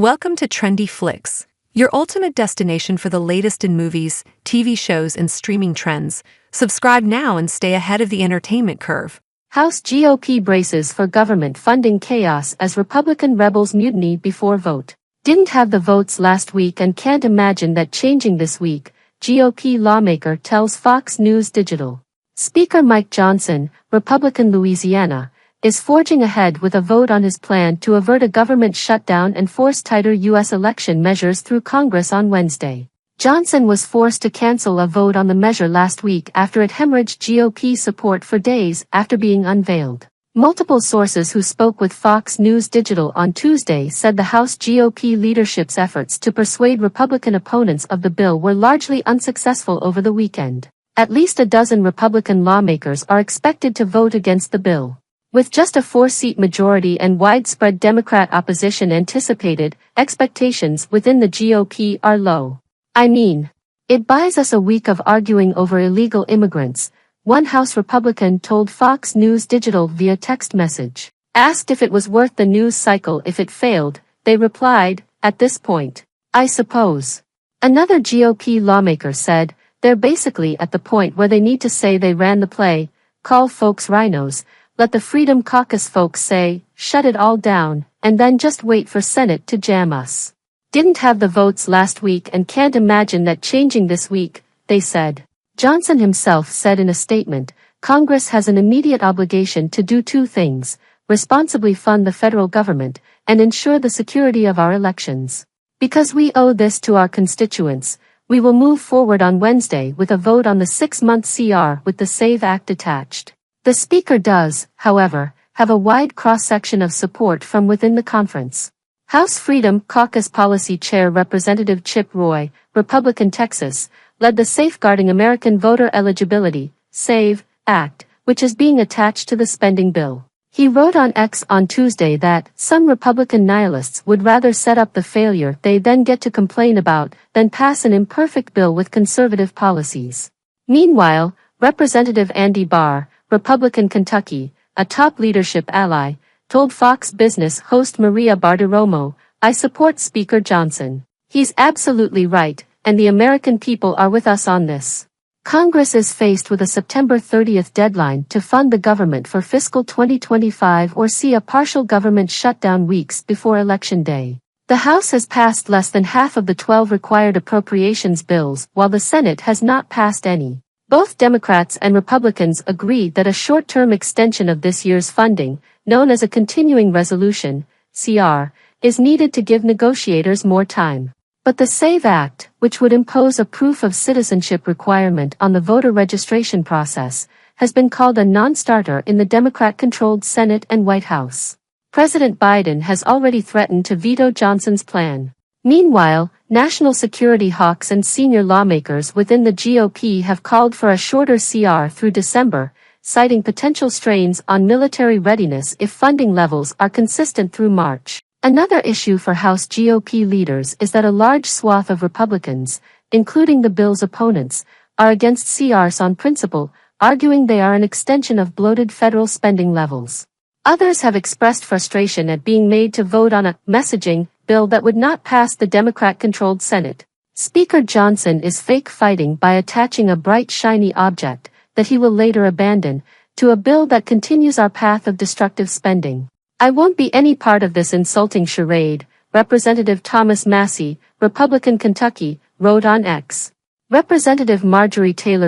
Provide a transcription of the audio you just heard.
Welcome to Trendy Flicks, your ultimate destination for the latest in movies, TV shows, and streaming trends. Subscribe now and stay ahead of the entertainment curve. House GOP braces for government funding chaos as Republican rebels mutiny before vote. Didn't have the votes last week and can't imagine that changing this week, GOP lawmaker tells Fox News Digital. Speaker Mike Johnson, Republican Louisiana, is forging ahead with a vote on his plan to avert a government shutdown and force tighter U.S. election measures through Congress on Wednesday. Johnson was forced to cancel a vote on the measure last week after it hemorrhaged GOP support for days after being unveiled. Multiple sources who spoke with Fox News Digital on Tuesday said the House GOP leadership's efforts to persuade Republican opponents of the bill were largely unsuccessful over the weekend. At least a dozen Republican lawmakers are expected to vote against the bill. With just a 4-seat majority and widespread Democrat opposition anticipated, expectations within the GOP are low. I mean, it buys us a week of arguing over illegal immigrants, one House Republican told Fox News Digital via text message. Asked if it was worth the news cycle if it failed, they replied, "At this point, I suppose." Another GOP lawmaker said, "They're basically at the point where they need to say they ran the play, call folks rhinos, let the Freedom Caucus folks say, shut it all down, and then just wait for Senate to jam us. Didn't have the votes last week and can't imagine that changing this week," they said. Johnson himself said in a statement, "Congress has an immediate obligation to do two things, responsibly fund the federal government, and ensure the security of our elections. Because we owe this to our constituents, we will move forward on Wednesday with a vote on the 6-month CR with the SAVE Act attached." The Speaker does, however, have a wide cross-section of support from within the conference. House Freedom Caucus Policy Chair Representative Chip Roy, Republican Texas, led the Safeguarding American Voter Eligibility, SAVE, Act, which is being attached to the spending bill. He wrote on X on Tuesday that some Republican nihilists would rather set up the failure they then get to complain about than pass an imperfect bill with conservative policies. Meanwhile, Representative Andy Barr, Republican Kentucky, a top leadership ally, told Fox Business host Maria Bartiromo, "I support Speaker Johnson. He's absolutely right, and the American people are with us on this." Congress is faced with a September 30th deadline to fund the government for fiscal 2025 or see a partial government shutdown weeks before Election Day. The House has passed less than half of the 12 required appropriations bills, while the Senate has not passed any. Both Democrats and Republicans agreed that a short-term extension of this year's funding, known as a continuing resolution, CR, is needed to give negotiators more time. But the SAVE Act, which would impose a proof of citizenship requirement on the voter registration process, has been called a non-starter in the Democrat-controlled Senate and White House. President Biden has already threatened to veto Johnson's plan. Meanwhile, national security hawks and senior lawmakers within the GOP have called for a shorter CR through December, citing potential strains on military readiness if funding levels are consistent through March. Another issue for House GOP leaders is that a large swath of Republicans, including the bill's opponents, are against CRs on principle, arguing they are an extension of bloated federal spending levels. Others have expressed frustration at being made to vote on a messaging bill that would not pass the Democrat-controlled Senate. Speaker Johnson is fake fighting by attaching a bright shiny object, that he will later abandon, to a bill that continues our path of destructive spending. "I won't be any part of this insulting charade," Representative Thomas Massey, Republican Kentucky, wrote on X. Representative Marjorie Taylor